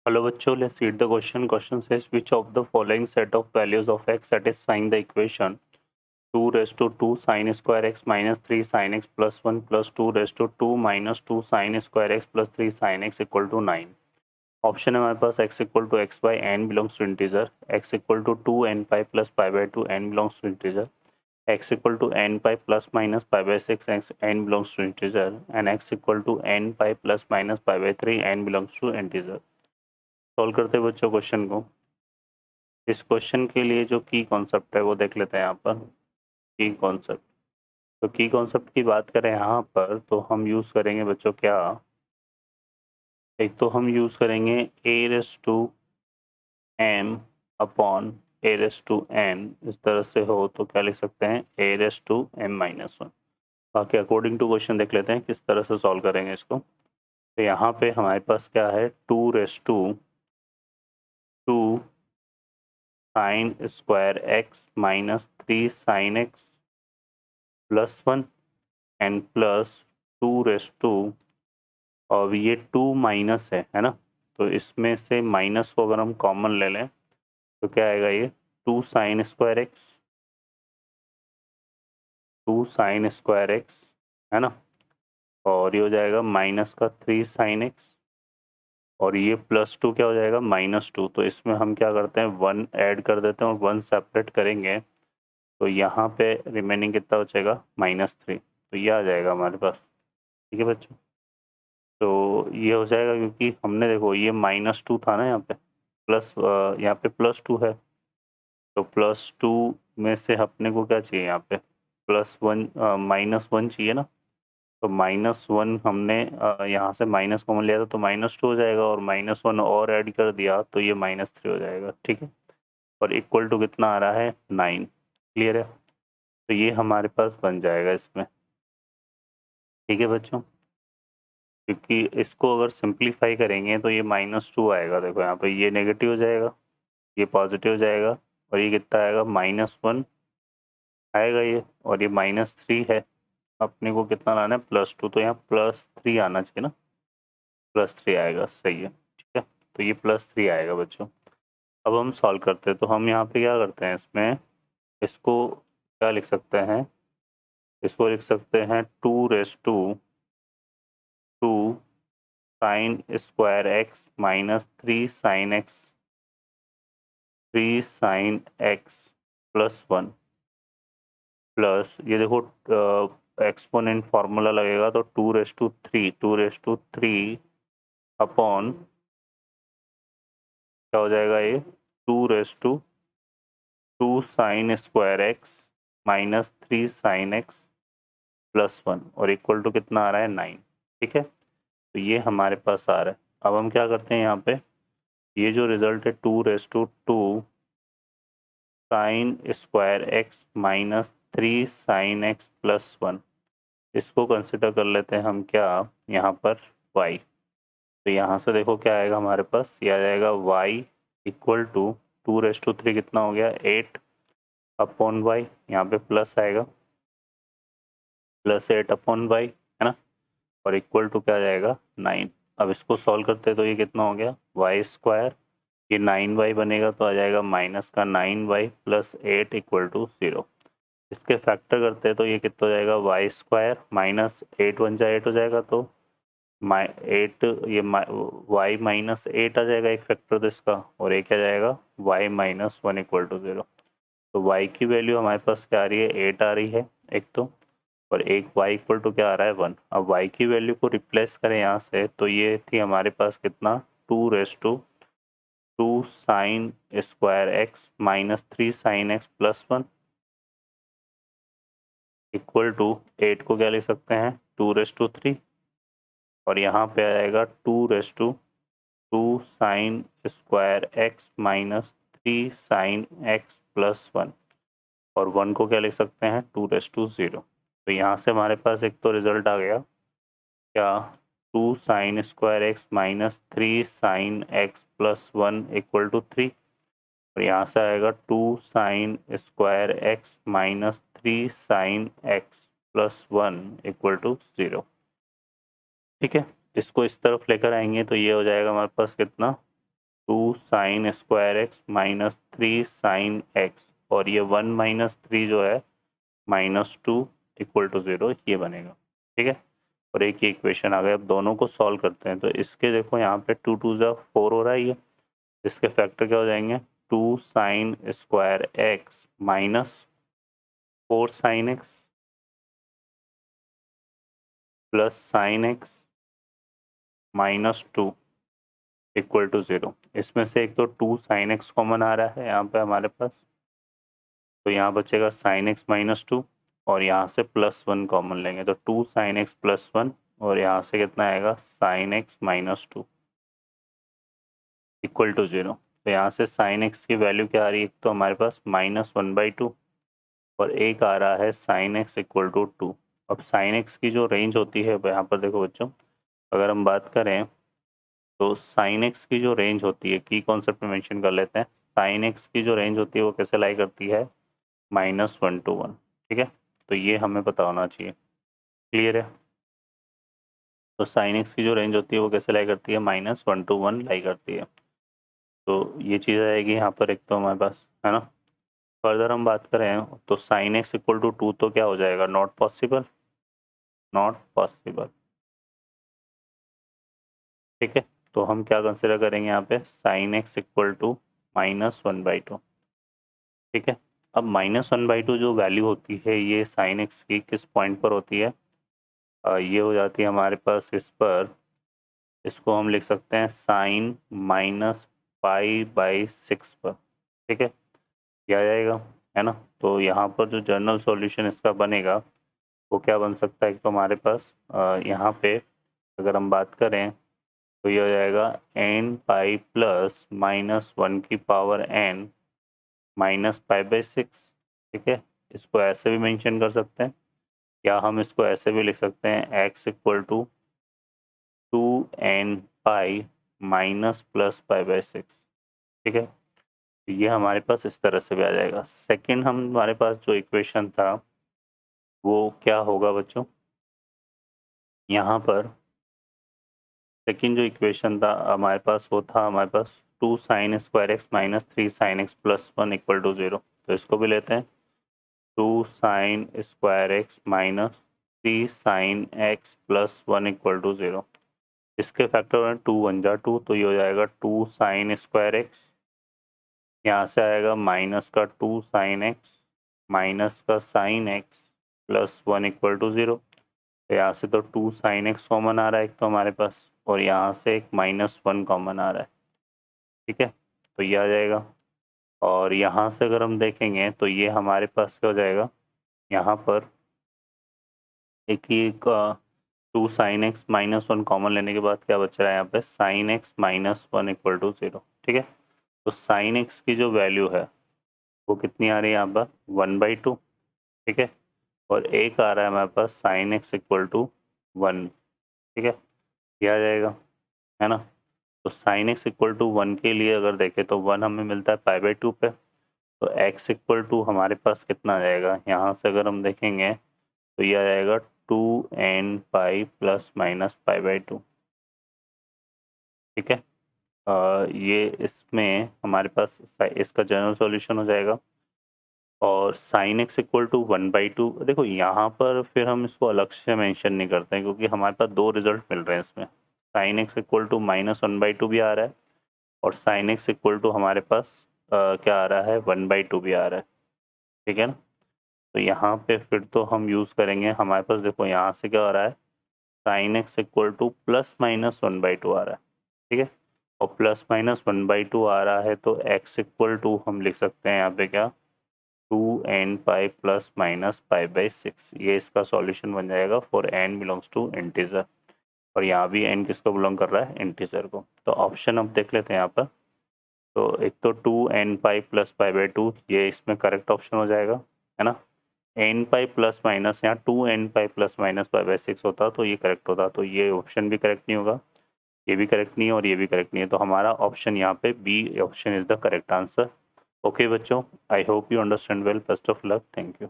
Hello बच्चों, let's read the question. Question says which of the following set of values of x satisfying the equation 2 raised to 2 sin square x minus 3 sin x plus 1 plus 2 raised to 2 minus 2 sin square x plus 3 sin x equal to 9. Option है हमारे पास x equal to x by n belongs to integer, x equal to 2n pi plus pi by 2 n belongs to integer, x equal to n pi plus minus pi by 6 n belongs to integer and x equal to n pi plus minus pi by 3 n belongs to integer. Solve करते हैं बच्चों question को. इस question के लिए जो की concept है वो देख लेते हैं यहाँ पर. की कॉन्सेप्ट, तो की कॉन्सेप्ट की बात करें यहाँ पर तो हम यूज़ करेंगे बच्चों क्या, एक तो हम यूज़ करेंगे a raise to m upon a raise to n. इस तरह से हो तो क्या लिख सकते हैं a raise to m minus one. बाकी अकॉर्डिंग टू क्वेश्चन देख लेते हैं किस तरह से सॉल्व करेंगे इसको. तो यहाँ पे हमारे पास क्या है 2 raise to 2 sine square x minus 3 sine x plus 1 and plus 2 raise to, और ये 2 माइनस है ना, तो इसमें से माइनस को अगर हम कॉमन ले लें तो क्या आएगा ये 2 sine square x 2 sine square x है ना, और ये हो जाएगा माइनस का 3 साइन एक्स, और ये प्लस 2 क्या हो जाएगा -2. तो इसमें हम क्या करते हैं 1 ऐड कर देते हैं और 1 सेपरेट करेंगे तो यहाँ पे रिमेनिंग कितना बचेगा -3. तो ये आ जाएगा हमारे पास. ठीक है बच्चों, तो ये हो जाएगा क्योंकि हमने देखो ये -2 था ना, यहाँ पे प्लस यहाँ पे +2 है, तो +2 में से अपने को क्या चाहिए यहाँ पे +1 -1 चाहिए ना. तो -1 हमने यहाँ से माइनस कॉमन लिया था तो -2 हो जाएगा, और -1 और ऐड कर दिया तो ये -3 हो जाएगा. ठीक है, और इक्वल टू कितना आ रहा है 9. क्लियर है, तो ये हमारे पास बन जाएगा इसमें. ठीक है बच्चों, क्योंकि इसको अगर सिंप्लीफाई करेंगे तो ये -2 आएगा. देखो यहाँ पे ये नेगेटिव हो जाएगा, ये पॉजिटिव हो जाएगा, और ये कितना आएगा -1 आएगा ये, और ये -3 है. अपने को कितना लाना है +2, तो यहाँ +3 आना चाहिए ना, +3 आएगा. सही है, ठीक है, तो ये +3 आएगा बच्चों. अब हम सॉल्व करते हैं तो हम यहाँ पे क्या करते हैं इसमें, इसको क्या लिख सकते हैं, इसको लिख सकते हैं 2 raise to 2 sine square x minus 3 sine x 3 sine x plus 1 plus ये देखो एक्सपोनेंट फार्मूला लगेगा तो 2 रेस टू 3 अपॉन क्या हो जाएगा ये 2 raise to 2 sine square x minus 3 sine x plus 1, और इक्वल टू कितना आ रहा है 9. ठीक है, तो ये हमारे पास आ रहा है. अब हम क्या करते हैं यहाँ पे, ये जो रिजल्ट है 2 raise to 2 sine square x minus 3 sine x plus 1, इसको कंसिडर कर लेते हैं हम क्या यहाँ पर y. तो यहाँ से देखो क्या आएगा हमारे पास, ये आ जाएगा y equal to 2 raise to 3 कितना हो गया 8 अपॉन y, यहाँ पे प्लस आएगा +8 अपॉन y है ना, और इक्वल टू क्या आ जाएगा 9. अब इसको सॉल्व करते हैं तो ये कितना हो गया y स्क्वायर, ये 9y बनेगा तो आ जाएगा माइनस का 9y प्लस 8 इक्वल टू 0. इसके फैक्टर करते हैं तो ये कितना हो जाएगा y स्क्वायर माइनस 8 1 जा 8 हो जाएगा, तो 8 ये y माइनस 8 आ जाएगा एक फैक्टर तो इसका, और एक आ जाएगा y माइनस 1 इक्वल टू 0. तो y की वैल्यू हमारे पास क्या आ रही है 8 आ रही है एक तो, और एक y इक्वल टू क्या आ रहा है 1. अब y की वैल्यू को रिप्लेस करें यहाँ से तो ये थी हमारे पास कितना 2 raise to 2 sine square x minus 3 sine x plus 1 equal to 8 को क्या लिख सकते हैं 2 रेस टू 3, और यहाँ पे आएगा 2 raise to 2 sine square x minus 3 sine x plus 1, और 1 को क्या लिख सकते हैं 2 रेस टू 0. तो यहाँ से हमारे पास एक तो रिजल्ट आ गया क्या 2 sine square x minus 3 sine x plus 1 equal to 3, और यहाँ से आएगा 2 sine square x minus 3 sine x plus 1 equal to 0. ठीक है, इसको इस तरफ लेकर आएंगे तो ये हो जाएगा हमारे पास कितना 2 sine square x minus 3 sine x, और ये 1 माइनस 3 जो है -2 इक्वल टू 0, ये बनेगा। ठीक है, और एक ये इक्वेशन आ गया। अब दोनों को सॉल्व करते हैं तो इसके देखो यहाँ पे 2 2 जा 4 हो रहा है ये, इसके फैक्टर क्या हो जाएंगे 2 sine square x minus 4 sine x plus sine x -2 equal to 0। इसमें से एक तो 2 साइन एक्स कॉमन आ रहा है यहाँ पे हमारे पास, तो यहाँ बचेगा साइन एक्स -2, और यहाँ से +1 कॉमन लेंगे तो 2 साइन एक्स +1, और यहाँ से कितना आएगा साइन एक्स -2 इक्वल टू 0। तो यहाँ से साइन एक्स की वैल्यू क्या आ रही है, एक तो हमारे पास -1/2, और एक आ रहा है साइन एक्स इक्वल टू 2। अब साइन एक्स की जो रेंज होती है यहाँ पर देखो बच्चों, अगर हम बात करें तो साइन एक्स की जो रेंज होती है, की कॉन्सेप्ट में मेंशन कर लेते हैं, साइन एक्स की जो रेंज होती है वो कैसे लाई करती है -1 to 1। ठीक है, तो ये हमें पता होना चाहिए। क्लियर है, तो साइन एक्स की जो रेंज होती है वो कैसे लाई करती है -1 to 1 लाई करती है। तो ये चीज़ आएगी यहाँ पर एक तो हमारे पास, है ना। फर्दर हम बात करें तो साइन एक्स इक्वल टू 2 तो क्या हो जाएगा, नॉट पॉसिबल, नॉट पॉसिबल। ठीक है, तो हम क्या कंसिडर करेंगे यहाँ पे साइन एक्स इक्वल टू -1/2। ठीक है, अब -1/2 जो वैल्यू होती है ये साइन एक्स की किस पॉइंट पर होती है, ये हो जाती है हमारे पास इस पर, इसको हम लिख सकते हैं साइन -π/6 पर। ठीक है, क्या आ जाएगा, है ना। तो यहाँ पर जो जनरल सॉल्यूशन इसका बनेगा वो क्या बन सकता है, एक तो हमारे पास यहाँ पे अगर हम बात करें तो ये हो जाएगा n प्लस -1 की पावर n -π/6। ठीक है, इसको ऐसे भी मेंशन कर सकते हैं, या हम इसको ऐसे भी लिख सकते हैं x equal to 2n pi minus plus π/6। ठीक है, तो ये हमारे पास इस तरह से भी आ जाएगा। सेकंड हमारे पास जो इक्वेशन था वो क्या होगा बच्चों, यहाँ पर सेकंड जो इक्वेशन था हमारे पास वो था हमारे पास 2 sine square x minus 3 sine x plus 1 equal to 0। तो इसको भी लेते हैं 2 sine square x minus 3 sine x plus 1 equal to 0। इसके फैक्टर हैं 2 1 जा 2, तो ये हो जाएगा 2 साइन स्क्वायर एक्स, यहाँ से आएगा माइनस का 2 साइन एक्स माइनस का sine x plus 1 equal to 0। तो यहाँ से तो 2 साइन एक्स कॉमन आ रहा है एक तो हमारे पास, और यहाँ से एक -1 कॉमन आ रहा है। ठीक है, तो ये आ जाएगा, और यहाँ से अगर हम देखेंगे तो ये हमारे पास क्या हो जाएगा, यहाँ पर एक ही 2 साइन एक्स -1 कॉमन लेने के बाद क्या बच रहा है यहाँ पे साइन एक्स -1 इक्वल टू 0। ठीक है, तो साइन एक्स की जो वैल्यू है वो कितनी आ रही है यहाँ पर 1/2। ठीक है, और एक आ रहा है हमारे पास साइन एक्स इक्वल टू 1। ठीक है, ये आ जाएगा, है ना। तो साइन एक्स इक्वल टू 1 के लिए अगर देखें तो 1 हमें मिलता है π/2 पे, तो x इक्वल टू हमारे पास कितना आ जाएगा, यहाँ से अगर हम देखेंगे तो ये आ जाएगा 2n पाई प्लस माइनस π/2। ठीक है, ये इसमें हमारे पास इसका जनरल सॉल्यूशन हो जाएगा, और साइन एक्स इक्वल टू 1/2। देखो यहाँ पर फिर हम इसको अलग से मेंशन नहीं करते हैं क्योंकि हमारे पास दो रिजल्ट मिल रहे हैं इसमें, साइन एक्स इक्वल टू -1/2 भी आ रहा है, और साइन एक्स इक्वल टू हमारे पास क्या आ रहा है 1/2 भी आ रहा है। ठीक है ना, तो यहाँ पे फिर तो हम यूज़ करेंगे, हमारे पास देखो यहाँ से क्या आ रहा है साइन एक्स इक्वल टू +-1/2 आ रहा है। ठीक है, और +-1/2 आ रहा है तो x इक्वल टू हम लिख सकते हैं यहाँ पे क्या 2n पाई प्लस माइनस π/6। ये इसका सॉल्यूशन बन जाएगा for n belongs to integer, और यहाँ भी n किसको बिलोंग कर रहा है इंटीजर को। तो ऑप्शन अब देख लेते हैं यहाँ पर, तो एक तो 2n पाई प्लस π/2 ये इसमें करेक्ट ऑप्शन हो जाएगा, है ना। n पाई प्लस माइनस यहाँ 2n पाई प्लस माइनस π/6 होता तो ये करेक्ट होता, तो ये ऑप्शन भी करेक्ट नहीं होगा, ये भी करेक्ट नहीं है, और ये भी करेक्ट नहीं है। तो हमारा ऑप्शन यहाँ पे B option is the correct answer. Okay बच्चों, I hope you understand well, best of luck, thank you.